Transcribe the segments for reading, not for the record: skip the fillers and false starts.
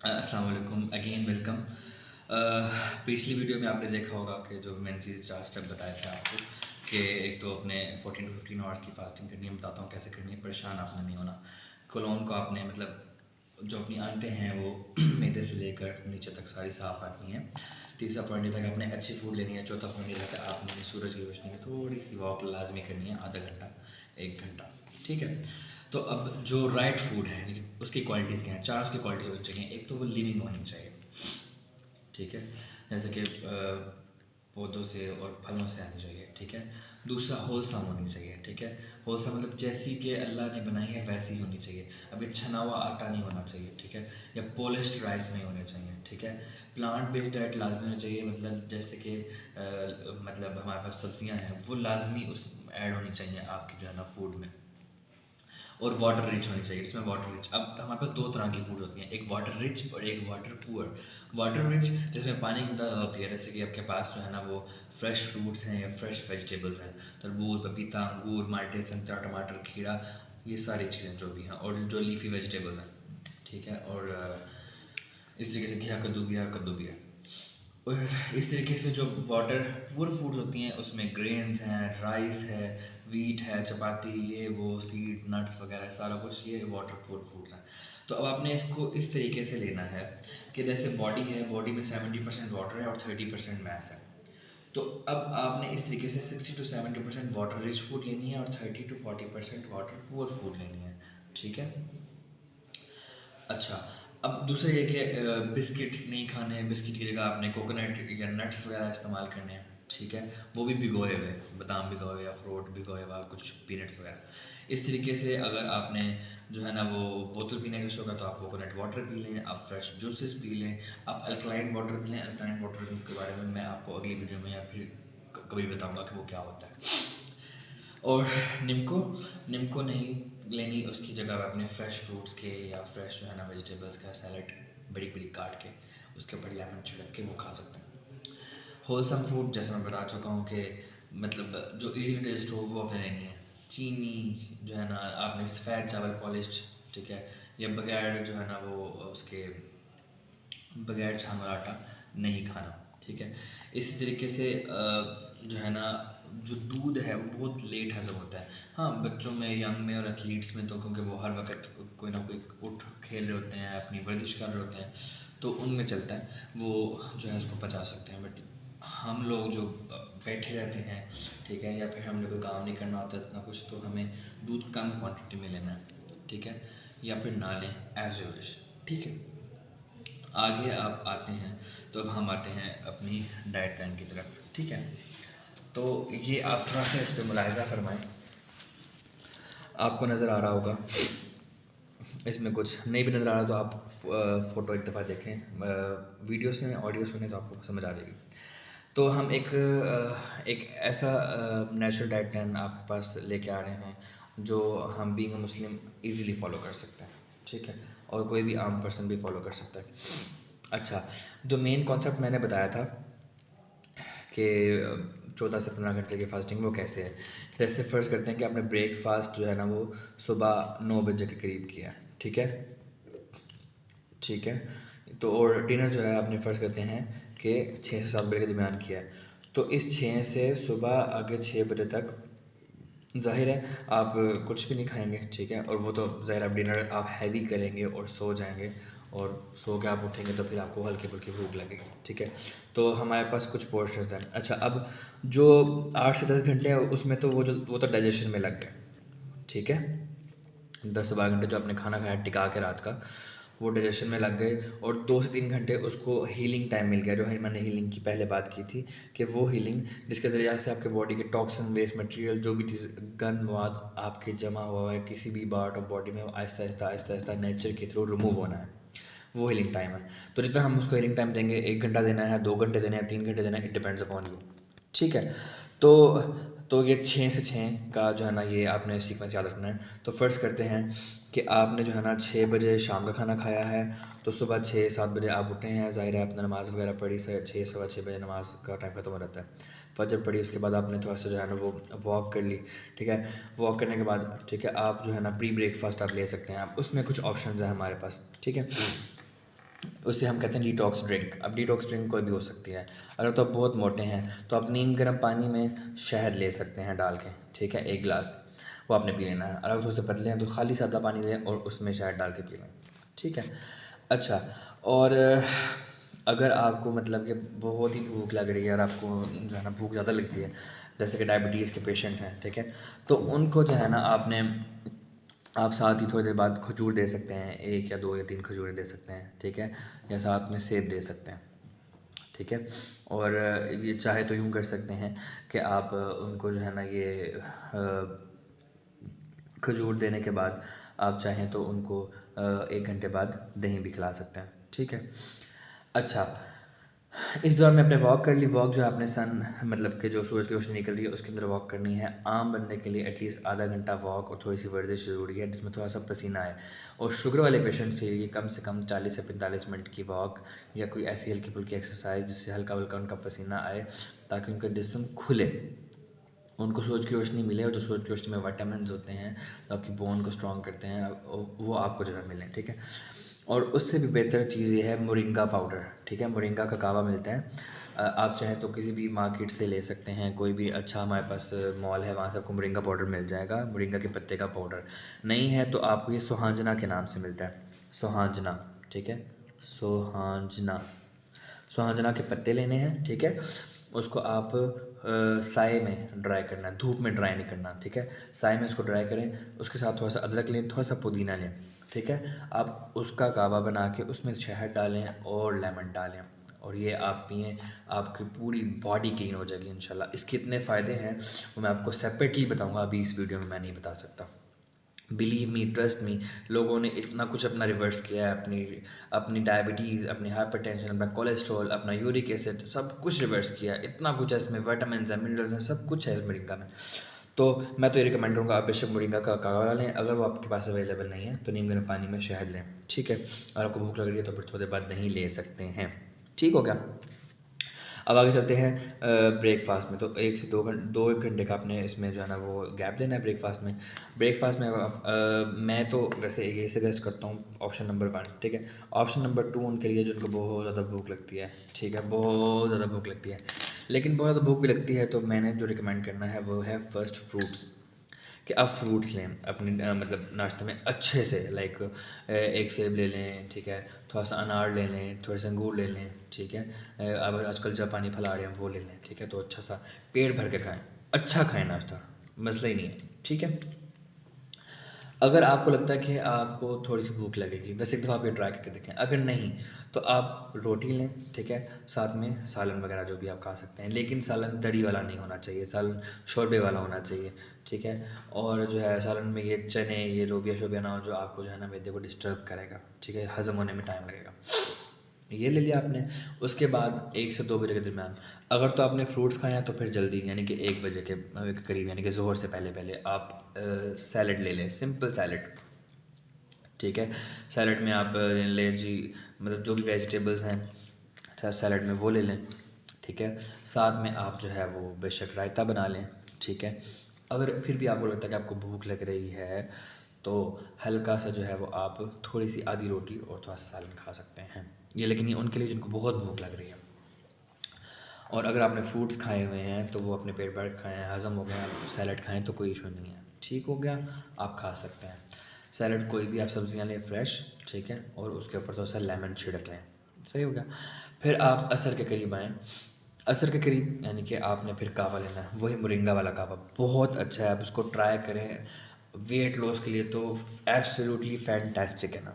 अस्सलाम वालेकुम again welcome. पिछली वीडियो में आपने देखा होगा कि जो मैंने चीज़ 4 स्टेप बताए थे आपको कि एक तो अपने 14 to 15 आवर्स की फास्टिंग करनी है। बताता हूँ कैसे करनी है, परेशान आपने नहीं होना। कोलोन को आपने मतलब जो अपनी आंतें हैं वो मैदे से लेकर नीचे तक सारी साफ़ रखनी है। तीसरा पॉइंट ये था कि आपने अच्छी फूड लेनी है। चौथा पॉइंट ये था कि आपने सूरज की रोशनी में थोड़ी सी वॉक लाजमी करनी है, आधा घंटा 1 घंटा, ठीक है। तो अब जो राइट फूड है उसकी क्वालिटीज़ क्या हैं? 4 उसकी क्वालिटीज़ होनी चाहिए। एक तो वो लिविंग होनी चाहिए, ठीक है, जैसे कि पौधों से और फलों से आनी चाहिए, ठीक है। दूसरा होलसम होनी चाहिए, ठीक है। होलसम मतलब जैसी कि अल्लाह ने बनाई है वैसी ही होनी चाहिए। अभी छना हुआ आटा नहीं होना चाहिए, ठीक है। या पॉलिश्ड राइस नहीं होने चाहिए, ठीक है। प्लांट बेस्ड डाइट लाजमी होनी चाहिए, मतलब जैसे कि मतलब हमारे पास सब्जियां हैं वो लाजमी उस ऐड होनी चाहिए आपकी जो है ना फूड में। और वाटर रिच होनी चाहिए, इसमें वाटर रिच। अब हमारे पास दो तरह की फूड होती हैं, एक वाटर रिच और एक वाटर पुअर। वाटर रिच जिसमें पानी की मात्रा ज़्यादा होती है, जैसे कि आपके पास जो है ना वो फ्रेश फ्रूट्स हैं या फ्रेश वेजिटेबल्स हैं, तरबूज, पपीता, अंगूर, माल्टे, संतरा, टमाटर, खीरा, ये सारी चीज़ें जो भी हैं, और जो लीफी वेजिटेबल्स हैं, ठीक है। और इस तरीके से घिया कद्दू भी है और कद्दू भी है। और इस तरीके से जो वाटर पुअर फूड्स होती हैं उसमें ग्रेन्स हैं, राइस है, वीट है, चपाती, ये वो सीड नट्स वगैरह सारा कुछ, ये वाटर पुअर फूड्स हैं। तो अब आपने इसको इस तरीके से लेना है कि जैसे बॉडी है, बॉडी में 70% वाटर है और 30% मैस है। तो अब आपने इस तरीके से 60 to 70% वाटर रिच फूड लेनी है और 30 to 40% वाटर पुअर फूड लेनी है, ठीक है। अच्छा, अब दूसरा ये कि बिस्किट नहीं खाने हैं, बिस्किट की जगह आपने कोकोनट या नट्स वगैरह इस्तेमाल करने हैं, ठीक है। वो भी भिगोए हुए, बादाम भिगोए हुए, अखरोट भिगोए हुआ, कुछ पीनट्स वगैरह। इस तरीके से अगर आपने जो है ना वो बोतल पीने का शौक है तो आप कोकोनट वाटर पी लें, आप फ्रेश जूसेस पी लें, आप अल्कलाइन वाटर पी लें। अल्कलाइन वाटर के बारे में मैं आपको अगली वीडियो में या फिर कभी बताऊँगा कि वो क्या होता है। और निम्को निम्को नहीं लेनी, उसकी जगह पे अपने फ्रेश फ्रूट्स के या फ्रेश जो है ना वेजिटेबल्स का सैलड बड़ी बड़ी काट के उसके ऊपर लेमन छिड़क के वो खा सकते हैं। होलसम फूड जैसे मैं बता चुका हूँ कि मतलब जो इजी टू डाइजेस्ट हो वो अपने लेनी है। चीनी जो है ना आपने सफ़ेद चावल पॉलिश्ड, ठीक है, या बगैर जो है ना वो उसके बगैर छान वाला आटा नहीं खाना, ठीक है। इसी तरीके से जो है ना जो दूध है वो बहुत लेट हज़म होता है। हाँ, बच्चों में, यंग में और एथलीट्स में तो क्योंकि वो हर वक्त कोई ना कोई उठ खेल रहे होते हैं, अपनी वर्जिश कर रहे होते हैं, तो उनमें चलता है, वो जो है उसको पचा सकते हैं। बट हम लोग जो बैठे रहते हैं, ठीक है, या फिर हमने कोई काम नहीं करना होता इतना कुछ, तो हमें दूध कम क्वांटिटी में लेना है, ठीक है, या फिर ना लें, एज यू विश, ठीक है। आगे आप आते हैं, तो अब हम आते हैं अपनी डाइट प्लान की तरफ, ठीक है। तो ये आप थोड़ा सा इस पर मुलाहिज़ा फरमाएं। आपको नज़र आ रहा होगा, इसमें कुछ नहीं भी नज़र आ रहा तो आप फ़ोटो एक दफ़ा देखें, वीडियो से ऑडियो सुने तो आपको समझ आ जाएगी। तो हम एक ऐसा नेचुरल डाइट प्लान आपके पास लेके आ रहे हैं जो हम being a Muslim easily follow कर सकते हैं, ठीक है, और कोई भी आम पर्सन भी फॉलो कर सकता है। अच्छा, जो मेन कॉन्सेप्ट मैंने बताया था कि 14 से 15 घंटे की फ़ास्टिंग, वो कैसे है। जैसे फ़र्ज़ करते हैं कि आपने ब्रेकफ़ास्ट जो है ना वो सुबह 9 बजे के करीब किया है, ठीक है, ठीक है। तो और डिनर जो है आपने फ़र्ज़ करते हैं कि 6 से 7 बजे के दरमियान किया है। तो इस 6 से सुबह आगे 6 बजे तक ज़ाहिर है आप कुछ भी नहीं खाएंगे, ठीक है। और वो तो ज़ाहिर, आप डिनर आप हैवी करेंगे और सो जाएंगे, और सो के आप उठेंगे तो फिर आपको हल्की फुल्की भूख लगेगी, ठीक है। तो हमारे पास कुछ पोर्शंस हैं। अच्छा, अब जो 8 से 10 घंटे हैं उसमें तो वो तो डाइजेशन में लग गए, ठीक है। 10 से 12 घंटे जो आपने खाना खाया टिका के रात का, वो डाइजेशन में लग गए, और 2 से 3 घंटे उसको हीलिंग टाइम मिल गया, जो है मैंने हीलिंग की पहले बात की थी कि वो हीलिंग जिसके ज़रिए से आपके बॉडी के टॉक्सिन वेस्ट मटेरियल जो भी चीज़ गंद मवाद आपके जमा हुआ है किसी भी पार्ट ऑफ बॉडी में, वो आहिस्ता आहिस्ता आहिस्ता आहिस्ता नेचर के थ्रू रिमूव होना है, वो हीलिंग टाइम है। तो जितना हम उसको हीलिंग टाइम देंगे, 1 घंटा देना है, 2 घंटे देना है, 3 घंटे देना है, इट डिपेंड्स अपॉन यू, ठीक है। तो ये 6 से 6 का जो है ना ये आपने सीक्वेंस याद रखना है। तो फ़र्ज़ करते हैं कि आपने जो है ना 6 बजे शाम का खाना खाया है, तो सुबह 6-7 बजे आप उठे हैं, ज़ाहिर है आपने नमाज़ वगैरह पढ़ी, 6 सवा 6 बजे नमाज का टाइम ख़त्म हो जाता है। फजर पढ़ी, उसके बाद आपने थोड़ा सा जो है ना वो वॉक कर ली, ठीक है। वॉक करने के बाद, ठीक है, आप जो है ना प्री ब्रेकफास्ट आप ले सकते हैं, आप उसमें कुछ ऑप्शंस हैं हमारे पास, ठीक है। उसे हम कहते हैं डिटॉक्स ड्रिंक। अब डिटॉक्स ड्रिंक कोई भी हो सकती है। अगर तो आप बहुत मोटे हैं तो आप नीम गर्म पानी में शहद ले सकते हैं डाल के, ठीक है, 1 गिलास, वो आपने पी लेना है। अगर थोड़े से पतले हैं तो खाली सादा पानी लें और उसमें शहद डाल के पी लें, ठीक है। अच्छा, और अगर आपको मतलब कि बहुत ही भूख लग रही है और आपको जो है ना भूख ज़्यादा लगती है, जैसे कि डायबिटीज़ के पेशेंट हैं, ठीक है, तो उनको जो है ना आप साथ ही थोड़ी देर बाद खजूर दे सकते हैं, 1 या 2 या 3 खजूरें दे सकते हैं, ठीक है, या साथ में सेब दे सकते हैं, ठीक है। और ये चाहे तो यूँ कर सकते हैं कि आप उनको जो है ना ये खजूर देने के बाद आप चाहें तो उनको 1 घंटे बाद दही भी खिला सकते हैं, ठीक है। अच्छा, इस दौरान में आपने वॉक कर ली। वॉक जो है आपने सन मतलब कि जो सूरज की रोशनी निकल रही है उसके अंदर वॉक करनी है। आम बनने के लिए एटलीस्ट आधा घंटा वॉक और थोड़ी सी वर्जिश ज़रूरी है जिसमें थोड़ा सा पसीना आए। और शुगर वाले पेशेंट के लिए कम से कम 40 से 45 मिनट की वॉक या कोई ऐसी हल्की फुल्की एक्सरसाइज जिससे हल्का हल्का उनका पसीना आए, ताकि उनका जिस्म खुले, उनको सूरज की रोशनी मिले, और जो सूरज की रोशनी में विटामिन्स होते हैं जो आपकी बोन को स्ट्रॉन्ग करते हैं वो आपको जो है मिलें, ठीक है। और उससे भी बेहतर चीज़ ये है मोरिंगा पाउडर, ठीक है, मोरिंगा का कावा मिलता है। आप चाहें तो किसी भी मार्केट से ले सकते हैं, कोई भी अच्छा हमारे पास मॉल है वहाँ से आपको मोरिंगा पाउडर मिल जाएगा, मोरिंगा के पत्ते का पाउडर। नहीं है तो आपको ये सोहांजना के नाम से मिलता है, सोहांजना, ठीक है, सोहांजना। सोहांजना के पत्ते लेने हैं, ठीक है, उसको आप साए में ड्राई करना है, धूप में ड्राई नहीं करना, ठीक है, साए में उसको ड्राई करें। उसके साथ थोड़ा सा अदरक लें, थोड़ा सा पुदीना लें, ठीक है, आप उसका कावा बना के उसमें शहद डालें और लेमन डालें और ये आप पिएँ, आपकी पूरी बॉडी क्लीन हो जाएगी इंशाल्लाह। इसके इतने फ़ायदे हैं वो मैं आपको सेपरेटली बताऊँगा, अभी इस वीडियो में मैं नहीं बता सकता। बिलीव मी, ट्रस्ट मी, लोगों ने इतना कुछ अपना रिवर्स किया है, अपनी अपनी डायबिटीज़, अपनी हाइपरटेंशन, अपना कोलेस्ट्रॉल, अपना यूरिक एसिड, सब कुछ रिवर्स किया है। इतना कुछ है इसमें, विटामिन्स हैं, मिनरल्स हैं, सब कुछ है इस मोरिंगा में। तो मैं तो ये रिकमेंड करूँगा आप बेशक मोरिंगा का काढ़ा लें। अगर वो आपके पास अवेलेबल नहीं है तो नीम गर्म पानी में शहद लें, ठीक है। अगर आपको भूख लग रही है तो फिर थोड़ी देर बाद दही ले सकते हैं, ठीक हो गया। अब आगे चलते हैं ब्रेकफास्ट में। तो 1 से 2 एक घंटे का आपने इसमें जो है ना वो गैप देना है ब्रेकफास्ट में। ब्रेकफास्ट में मैं तो वैसे यही सजेस्ट करता हूँ ऑप्शन नंबर 1, ठीक है। ऑप्शन नंबर 2 उनके लिए जिनको बहुत ज़्यादा भूख लगती है, ठीक है, बहुत ज़्यादा भूख लगती है, लेकिन बहुत ज़्यादा भूख भी लगती है, तो मैंने जो रिकमेंड करना है वो है फर्स्ट फ्रूट्स, कि आप फ्रूट्स लें अपने मतलब नाश्ते में अच्छे से, लाइक एक सेब ले लें, ठीक है, थोड़ा सा अनार ले लें, थोड़े से अंगूर ले लें, ठीक है, अब आजकल जापानी फल आ रहे हैं वो ले लें, ठीक है। तो अच्छा सा पेट भर के खाएं, अच्छा खाएं नाश्ता, मसला ही नहीं है, ठीक है। अगर आपको लगता है कि आपको थोड़ी सी भूख लगेगी, बस एक दफ़ा आप ये ट्राई करके देखें। अगर नहीं तो आप रोटी लें, ठीक है, साथ में सालन वगैरह जो भी आप खा सकते हैं, लेकिन सालन तरी वाला नहीं होना चाहिए, सालन शोरबे वाला होना चाहिए, ठीक है। और जो है सालन में ये चने, ये लोबिया शोबिया ना हो जो आपको जो है ना मैदे को डिस्टर्ब करेगा, ठीक है, हज़म होने में टाइम लगेगा। ये ले लिया आपने। उसके बाद 1 से 2 बजे के दरमियान अगर तो आपने फ्रूट्स खाए हैं तो फिर जल्दी, यानी कि 1 बजे के करीब, यानी कि ज़ोहर से पहले पहले आप सैलड ले लें, सिंपल सैलड, ठीक है। सैलड में आप लें जी, मतलब जो भी वेजिटेबल्स हैं सैलड में वो ले लें, ठीक है। साथ में आप जो है वो बेशक रायता बना लें, ठीक है। अगर फिर भी आपको लगता है कि आपको भूख लग रही है तो हल्का सा जो है वो आप थोड़ी सी आधी रोटी और थोड़ा सा सालन खा सकते हैं। ये लेकिन ये उनके लिए जिनको बहुत भूख लग रही है। और अगर आपने फ्रूट्स खाए हुए हैं तो वो अपने पेट भर के खाएँ, हज़म हो गया, आप सैलड खाएँ तो कोई इशू नहीं है, ठीक हो गया, आप खा सकते हैं। सैलड कोई भी आप सब्ज़ियाँ लें फ्रेश, ठीक है, और उसके ऊपर थोड़ा सा लेमन छिड़क लें, सही हो गया। फिर आप असर के करीब आएँ। असर के करीब यानी कि आपने फिर कावा लेना है, वही मोरिंगा वाला कावा, बहुत अच्छा है, आप इसको ट्राई करें। वेट लॉस के लिए तो एब्सोल्युटली फैंटास्टिक है ना,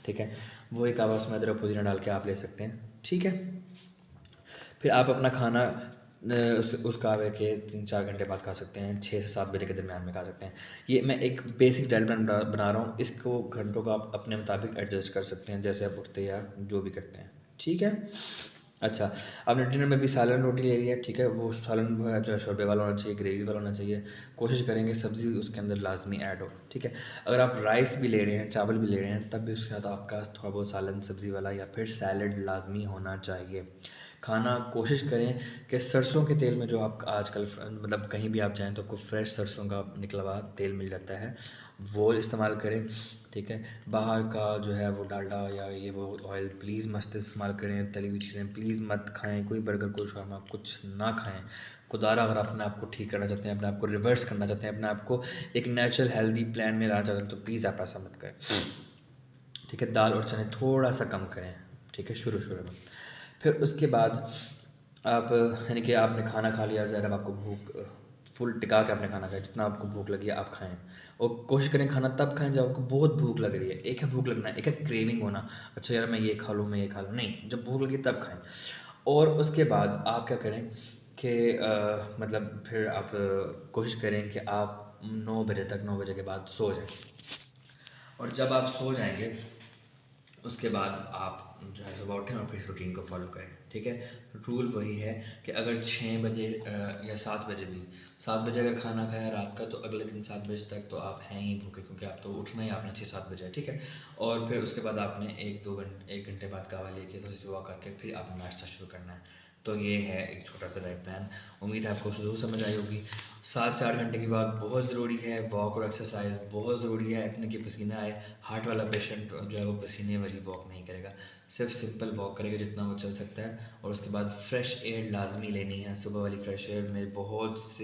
ठीक है। वही कावा उसमें अदरक पुदीना डाल के आप ले सकते हैं, ठीक है। फिर आप अपना खाना उस कावे के 3-4 घंटे बाद खा सकते हैं, 6 से 7 बजे के दरमियान में खा सकते हैं। ये मैं एक बेसिक डाइट प्लान बना रहा हूँ, इसको घंटों का आप अपने मुताबिक एडजस्ट कर सकते हैं, जैसे आप उठते या जो भी करते हैं, ठीक है। अच्छा, आपने डिनर में भी सालन रोटी ले लिया, ठीक है, वो सालन जो है शोरबे वाला होना चाहिए, ग्रेवी वाला होना चाहिए। कोशिश करेंगे सब्ज़ी उसके अंदर लाजमी ऐड हो, ठीक है। अगर आप राइस भी ले रहे हैं, चावल भी ले रहे हैं, तब भी उसके साथ आपका थोड़ा बहुत सालन सब्ज़ी वाला या फिर सैलड लाजमी होना चाहिए। खाना कोशिश करें कि सरसों के तेल में, जो आप आजकल मतलब कहीं भी आप जाएँ तो आपको फ्रेश सरसों का निकला हुआ तेल मिल जाता है, वो इस्तेमाल करें, ठीक है। बाहर का जो है वो डालडा या ये वो ऑयल प्लीज़ मत इस्तेमाल करें, तली हुई चीज़ें प्लीज़ मत खाएं, कोई बर्गर कोई शौरमा कुछ ना खाएं। खुदारा अगर अपने आप को ठीक करना चाहते हैं, अपने आप को रिवर्स करना चाहते हैं, अपने आप को एक नेचुरल हेल्दी प्लान में लाना चाहते हैं, तो प्लीज़ आप ऐसा मत करें, ठीक है। दाल और चने थोड़ा सा कम करें, ठीक है, शुरू शुरू में। फिर उसके बाद आप यानी कि आपने खाना खा लिया, ज़रा आपको भूख फुल टिका के आपने खाना खाया, जितना आपको भूख लगी है आप खाएं। और कोशिश करें खाना तब खाएं जब आपको बहुत भूख लग रही है। एक है भूख लगना, एक है क्रेविंग होना, अच्छा यार मैं ये खा लूँ, मैं ये खा लूँ, नहीं, जब भूख लगी तब खाएं। और उसके बाद आप क्या करें कि मतलब फिर आप कोशिश करें कि आप 9 बजे तक, 9 बजे के बाद सो जाएं। और जब आप सो जाएंगे उसके बाद आप जो है सुबह उठें और फिर रूटीन को फॉलो करें, ठीक है। रूल वही है कि अगर 6 बजे या 7 बजे भी, 7 बजे अगर खाना खाया रात का, तो अगले दिन 7 बजे तक तो आप हैं ही भूखे, क्योंकि आप तो उठना ही आपने 6-7 बजे, ठीक है। और फिर उसके बाद आपने 1 घंटे बाद कहवा लेके थोड़ी सी वॉक करके फिर आपने नाश्ता शुरू करना है। तो ये है एक छोटा सा डाइट प्लान, उम्मीद है आपको ज़रूर समझ आई होगी। 7 से 8 घंटे की वॉक बहुत ज़रूरी है, वॉक और एक्सरसाइज बहुत ज़रूरी है, इतने कि पसीना आए। हार्ट वाला पेशेंट जो है वो पसीने वाली वॉक नहीं करेगा, सिर्फ सिंपल वॉक करेगा जितना वो चल सकता है। और उसके बाद फ्रेश एयर लाजमी लेनी है, सुबह वाली फ्रेश एयर में बहुत सी